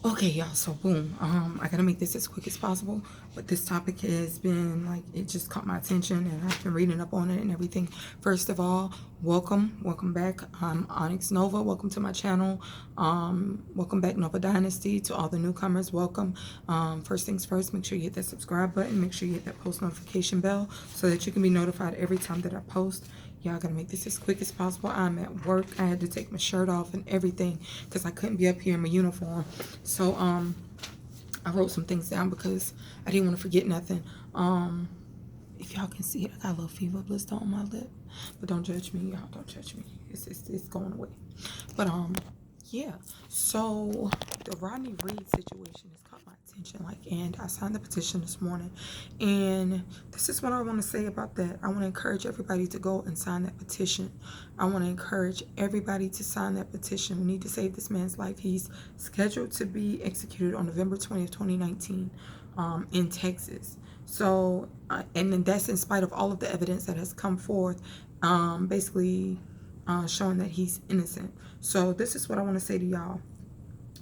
Okay, y'all, so boom. I gotta make this as quick as possible, but this topic has been like, it just caught my attention and I've been reading up on it and everything. First of all, welcome back. I'm Onyx Nova. Welcome to my channel. Welcome back, Nova Dynasty. To all the newcomers, welcome. First things first, make sure you hit that subscribe button, make sure you hit that post notification bell so that you can be notified every time that I post. Y'all gotta make this as quick as possible. I'm at work. I had to take my shirt off and everything because I couldn't be up here in my uniform. So I wrote some things down because I didn't want to forget nothing. If y'all can see it, I got a little fever blister on my lip. But don't judge me, y'all. Don't judge me. It's going away. But yeah. So the Rodney Reed situation has caught my attention. And I signed the petition this morning, and this is what I want to say about that. I want to encourage everybody to go and sign that petition. I want to encourage everybody to sign that petition. We need to save this man's life. He's scheduled to be executed on November 20th, 2019, in Texas. So, and then that's in spite of all of the evidence that has come forth, basically showing that he's innocent. So this is what I want to say to y'all.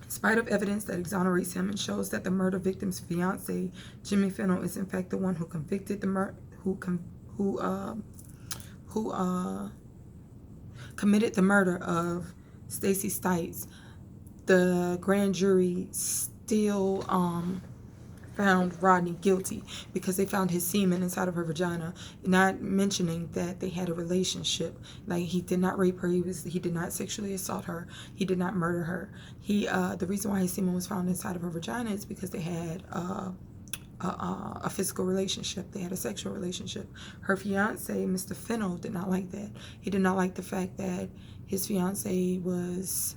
In spite of evidence that exonerates him and shows that the murder victim's fiance, Jimmy Fennell, is in fact the one who convicted the committed the murder of Stacey Stites, the grand jury still found Rodney guilty because they found his semen inside of her vagina, not mentioning that they had a relationship. Like, he did not rape her, he did not sexually assault her, he did not murder her. The reason why his semen was found inside of her vagina is because they had a physical relationship. They had a sexual relationship. Her fiance, Mr. Fennell, did not like that. He did not like the fact that his fiance was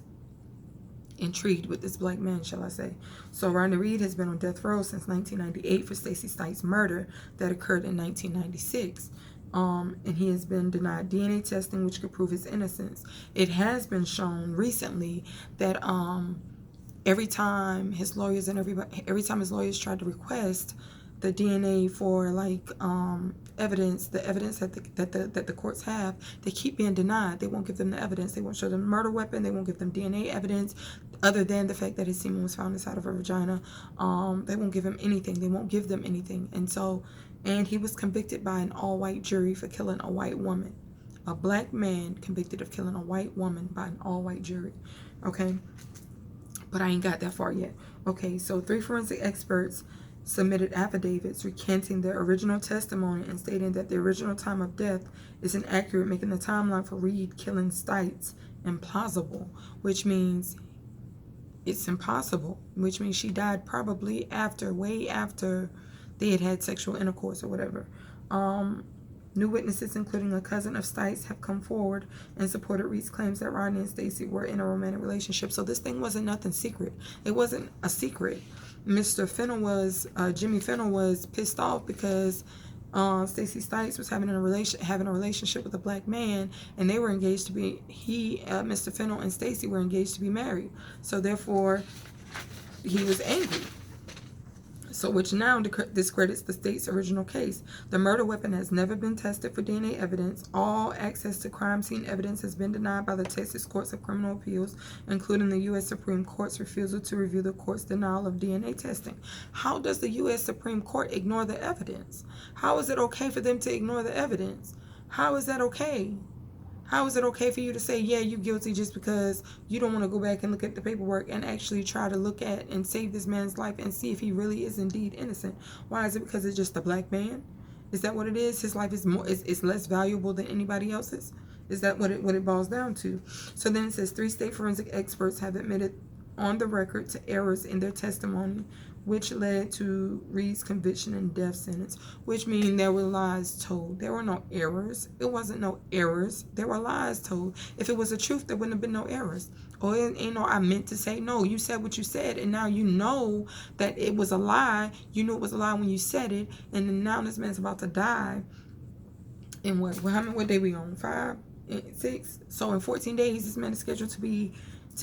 intrigued with this black man, shall I say. So Rodney Reed has been on death row since 1998 for Stacey Stites' murder that occurred in 1996. And he has been denied DNA testing, which could prove his innocence. It has been shown recently that every time his lawyers tried to request the DNA for evidence, the evidence that the courts have, they keep being denied. They won't give them the evidence. They won't show them the murder weapon. They won't give them DNA evidence other than the fact that his semen was found inside of her vagina. They won't give him anything. They won't give them anything. And he was convicted by an all-white jury for killing a white woman. A black man convicted of killing a white woman by an all-white jury. Okay? But I ain't got that far yet. Okay, so 3 forensic experts submitted affidavits recanting their original testimony and stating that the original time of death is inaccurate, making the timeline for Reed killing Stites implausible, which means it's impossible, which means she died probably way after they had sexual intercourse or whatever. New witnesses, including a cousin of Stites, have come forward and supported Reed's claims that Rodney and Stacey were in a romantic relationship. So this thing wasn't nothing secret. It wasn't a secret. Mr. Fennell Jimmy Fennell was pissed off because Stacey Stites was having a relationship with a black man, and they were engaged to be, Mr. Fennell and Stacey were engaged to be married. So therefore, he was angry. So, which now discredits the state's original case. The murder weapon has never been tested for DNA evidence. All access to crime scene evidence has been denied by the Texas Courts of Criminal Appeals, including the U.S. Supreme Court's refusal to review the court's denial of DNA testing. How does the U.S. Supreme Court ignore the evidence? How is it okay for them to ignore the evidence? How is that okay? How is it okay for you to say, yeah, you're guilty, just because you don't want to go back and look at the paperwork and actually try to look at and save this man's life and see if he really is indeed innocent? Why is it because it's just a black man? Is that what it is? His life is less valuable than anybody else's? Is that what it boils down to? So then it says 3 state forensic experts have admitted on the record to errors in their testimony, which led to Reed's conviction and death sentence, which means there were lies told. There were no errors. It wasn't no errors. There were lies told. If it was the truth, there wouldn't have been no errors. Or, I meant to say, no, you said what you said, and now you know that it was a lie. You knew it was a lie when you said it, and then now this man's about to die. And what day we on? 5? 6? So in 14 days, this man is scheduled to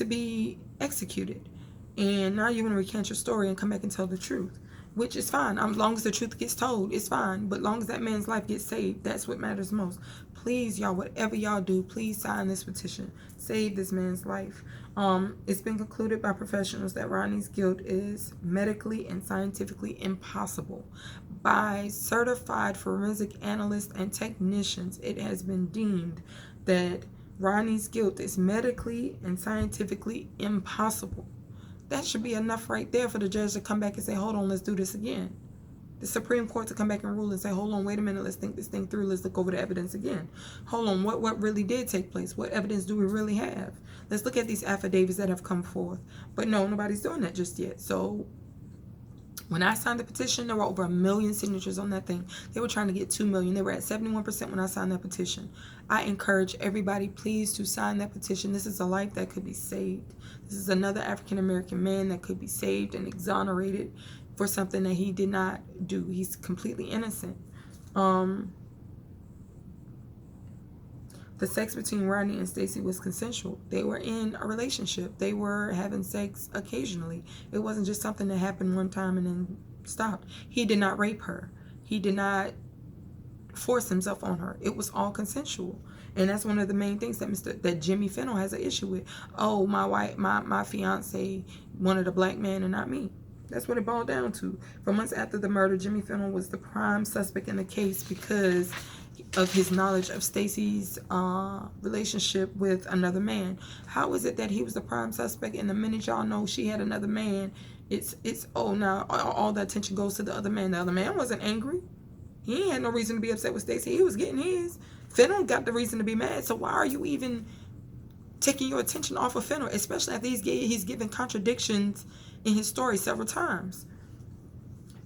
be executed. And now you're going to recant your story and come back and tell the truth, which is fine. As long as the truth gets told, it's fine. But as long as that man's life gets saved, that's what matters most. Please, y'all, whatever y'all do, please sign this petition. Save this man's life. It's been concluded by professionals that Rodney's guilt is medically and scientifically impossible. By certified forensic analysts and technicians, it has been deemed that Rodney's guilt is medically and scientifically impossible. That should be enough right there for the judge to come back and say, hold on, let's do this again. The Supreme Court to come back and rule and say, hold on, wait a minute, let's think this thing through. Let's look over the evidence again. Hold on, what really did take place? What evidence do we really have? Let's look at these affidavits that have come forth. But no, nobody's doing that just yet. So when I signed the petition, there were over 1 million signatures on that thing. They were trying to get 2 million. They were at 71% when I signed that petition. I encourage everybody, please, to sign that petition. This is a life that could be saved. This is another African-American man that could be saved and exonerated for something that he did not do. He's completely innocent. The sex between Rodney and Stacey was consensual. They were in a relationship. They were having sex occasionally. It wasn't just something that happened one time and then stopped. He did not rape her. He did not force himself on her. It was all consensual. And that's one of the main things that Jimmy Fennell has an issue with. Oh, my fiance wanted a black man and not me. That's what it boiled down to. For months after the murder, Jimmy Fennell was the prime suspect in the case because of his knowledge of Stacey's relationship with another man. How is it that he was the prime suspect, and the minute y'all know she had another man, it's oh, now all the attention goes to the other man. The other man wasn't angry. He ain't had no reason to be upset with Stacey. He was getting his. Fennell got the reason to be mad. So why are you even taking your attention off of Fennell, especially after he's given contradictions in his story several times?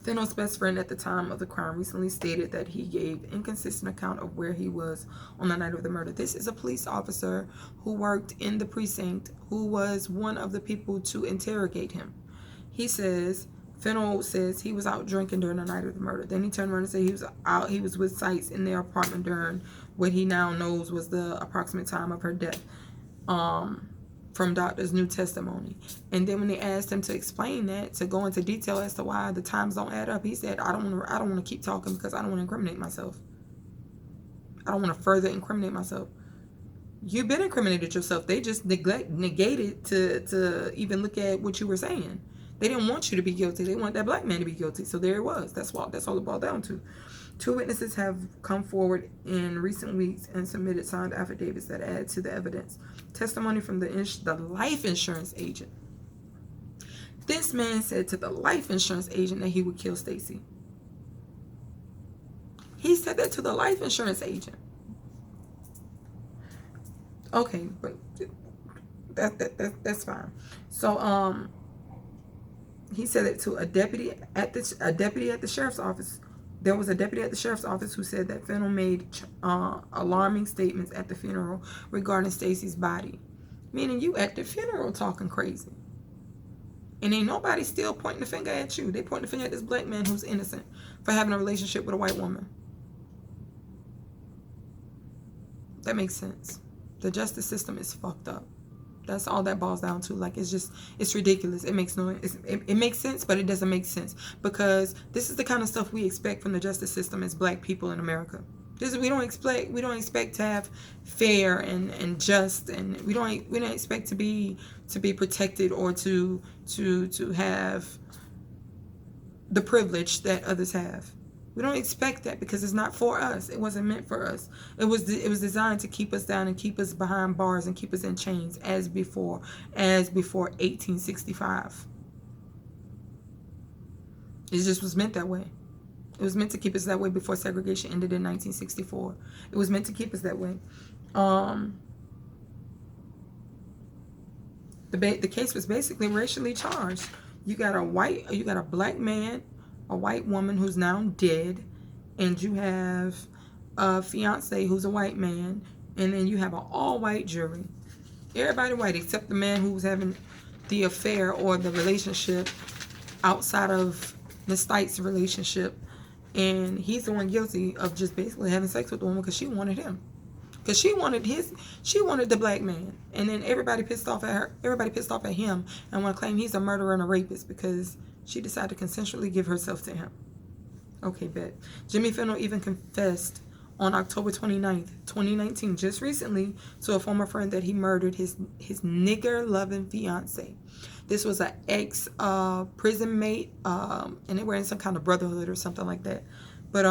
Fennell's best friend at the time of the crime recently stated that he gave inconsistent account of where he was on the night of the murder. This is a police officer who worked in the precinct, who was one of the people to interrogate him. Fennell says he was out drinking during the night of the murder. Then he turned around and said he was with Sites in their apartment during what he now knows was the approximate time of her death. From doctor's new testimony. And then when they asked him to explain that, to go into detail as to why the times don't add up, he said, I don't want to keep talking because I don't want to incriminate myself. I don't want to further incriminate myself. You've been incriminated yourself. They just negated to even look at what you were saying. They didn't want you to be guilty. They want that black man to be guilty. So there it was. That's all it boiled down to. 2 witnesses have come forward in recent weeks and submitted signed affidavits that add to the evidence. Testimony from the life insurance agent. This man said to the life insurance agent that he would kill Stacey. He said that to the life insurance agent. Okay, but that's fine. So he said it to a deputy at the sheriff's office. There was a deputy at the sheriff's office who said that Fennell made alarming statements at the funeral regarding Stacey's body. Meaning you at the funeral talking crazy. And ain't nobody still pointing the finger at you. They pointing the finger at this black man who's innocent for having a relationship with a white woman. That makes sense. The justice system is fucked up. That's all that boils down to. Like, it's ridiculous. It makes it makes sense, but it doesn't make sense, because this is the kind of stuff we expect from the justice system as black people in America. We don't expect to have fair and just, and we don't expect to be protected or to have the privilege that others have. We don't expect that because it's not for us. It wasn't meant for us. It was designed to keep us down and keep us behind bars and keep us in chains as before 1865. It just was meant that way. It was meant to keep us that way before segregation ended in 1964. It was meant to keep us that way. The case was basically racially charged. You got a black man, a white woman who's now dead, and you have a fiance who's a white man, and then you have an all-white jury. Everybody white except the man who was having the affair or the relationship outside of the Stites relationship, and he's the one guilty of just basically having sex with the woman because she wanted him. Because she wanted the black man. And then everybody pissed off at her. Everybody pissed off at him and want to claim he's a murderer and a rapist because she decided to consensually give herself to him. Okay, bet. Jimmy Fennell even confessed on October 29th, 2019, just recently, to a former friend that he murdered his nigger-loving fiance. This was an ex-prison mate, and they were in some kind of brotherhood or something like that. But,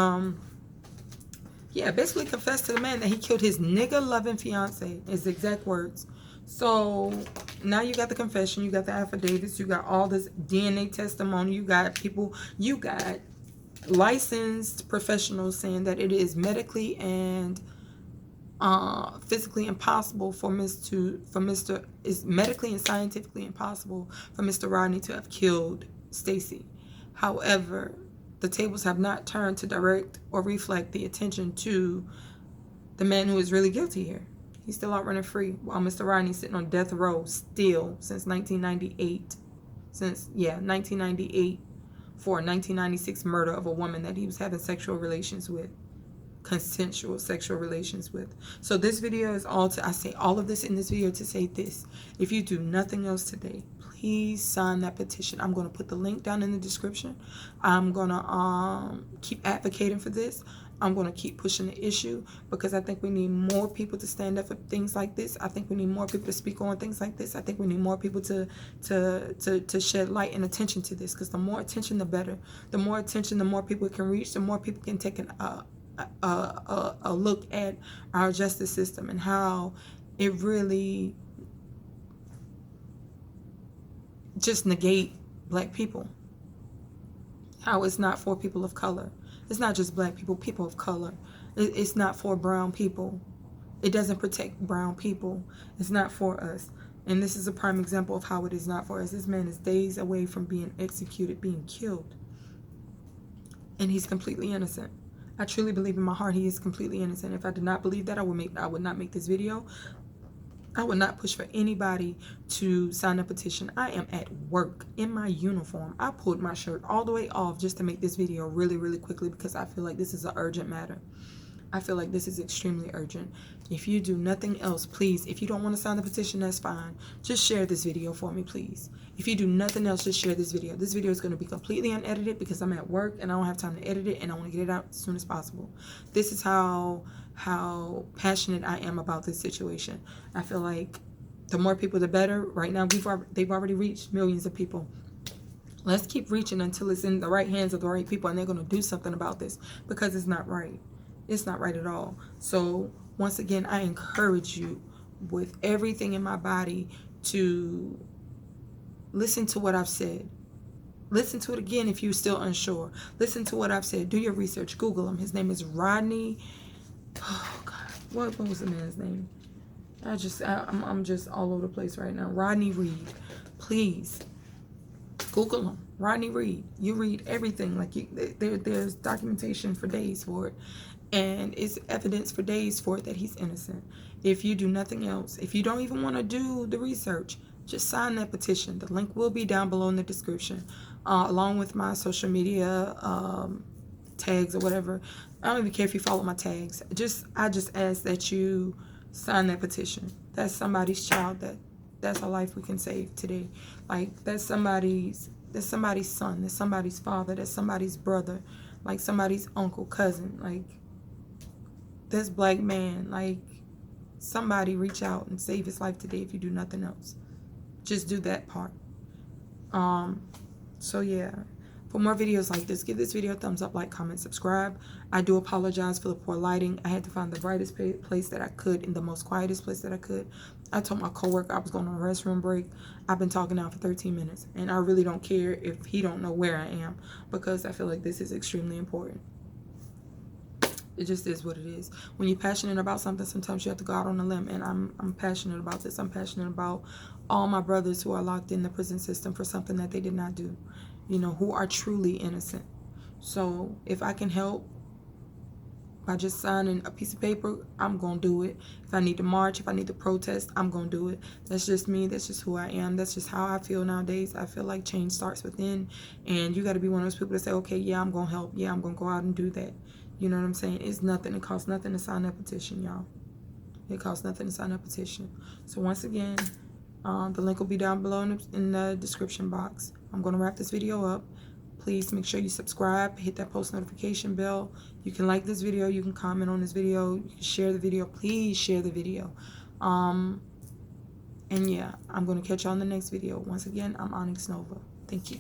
yeah, basically confessed to the man that he killed his nigger-loving fiance, his exact words. So now you got the confession, you got the affidavits, you got all this DNA testimony, you got people, you got licensed professionals saying that it is medically and physically impossible for is medically and scientifically impossible for Mr. Rodney to have killed Stacy. However, the tables have not turned to direct or reflect the attention to the man who is really guilty here. He's still out running free while Mr. Rodney's sitting on death row still since 1998. 1998 for a 1996 murder of a woman that he was having sexual relations with. Consensual sexual relations with. So this video is I say all of this in this video to say this. If you do nothing else today, please sign that petition. I'm going to put the link down in the description. I'm going to keep advocating for this. I'm going to keep pushing the issue because I think we need more people to stand up for things like this. I think we need more people to speak on things like this. I think we need more people to shed light and attention to this, because the more attention, the better. The more attention, the more people it can reach, the more people can take a look at our justice system and how it really just negate black people. How it's not for people of color. It's not just black people, people of color. It's not for brown people. It doesn't protect brown people. It's not for us. And this is a prime example of how it is not for us. This man is days away from being executed, being killed. And he's completely innocent. I truly believe in my heart he is completely innocent. If I did not believe that, I would not make this video. I would not push for anybody to sign a petition. I am at work in my uniform. I pulled my shirt all the way off just to make this video really, really quickly because I feel like this is an urgent matter. I feel like this is extremely urgent. If you do nothing else, please, if you don't want to sign the petition, that's fine. Just share this video for me, please. If you do nothing else, just share this video. This video is going to be completely unedited because I'm at work and I don't have time to edit it and I want to get it out as soon as possible. This is how passionate I am about this situation. I feel like the more people, the better. Right now, they've already reached millions of people. Let's keep reaching until it's in the right hands of the right people and they're going to do something about this because it's not right. It's not right at all. So once again, I encourage you with everything in my body to listen to what I've said. Listen to it again if you're still unsure. Listen to what I've said. Do your research. Google him. His name is Rodney. Oh God, what was the man's name? I'm just all over the place right now. Rodney Reed. Please Google him. Rodney Reed. You read everything. Like there's documentation for days for it. And it's evidence for days for it that he's innocent. If you do nothing else, if you don't even want to do the research, just sign that petition. The link will be down below in the description, along with my social media tags or whatever. I don't even care if you follow my tags. I just ask that you sign that petition. That's somebody's child. That's a life we can save today. Like that's somebody's son. That's somebody's father. That's somebody's brother. Like somebody's uncle, cousin. Like this black man, like somebody reach out and save his life today if you do nothing else. Just do that part. So yeah, for more videos like this, give this video a thumbs up, like, comment, subscribe. I do apologize for the poor lighting. I had to find the brightest place that I could in the most quietest place that I could. I told my coworker I was going on a restroom break. I've been talking now for 13 minutes and I really don't care if he don't know where I am because I feel like this is extremely important. It just is what it is. When you're passionate about something, sometimes you have to go out on a limb, and I'm passionate about this. I'm passionate about all my brothers who are locked in the prison system for something that they did not do, you know, who are truly innocent. So if I can help by just signing a piece of paper, I'm going to do it. If I need to march, if I need to protest, I'm going to do it. That's just me. That's just who I am. That's just how I feel nowadays. I feel like change starts within, and you got to be one of those people that say, okay, yeah, I'm going to help. Yeah, I'm going to go out and do that. You know what I'm saying? It's nothing. It costs nothing to sign that petition, y'all. It costs nothing to sign that petition. So once again, the link will be down below in the description box. I'm going to wrap this video up. Please make sure you subscribe, hit that post notification bell. You can like this video, you can comment on this video, you can share the video. Please share the video. And yeah, I'm going to catch you on the next video. Once again, I'm Onyx Nova. Thank you.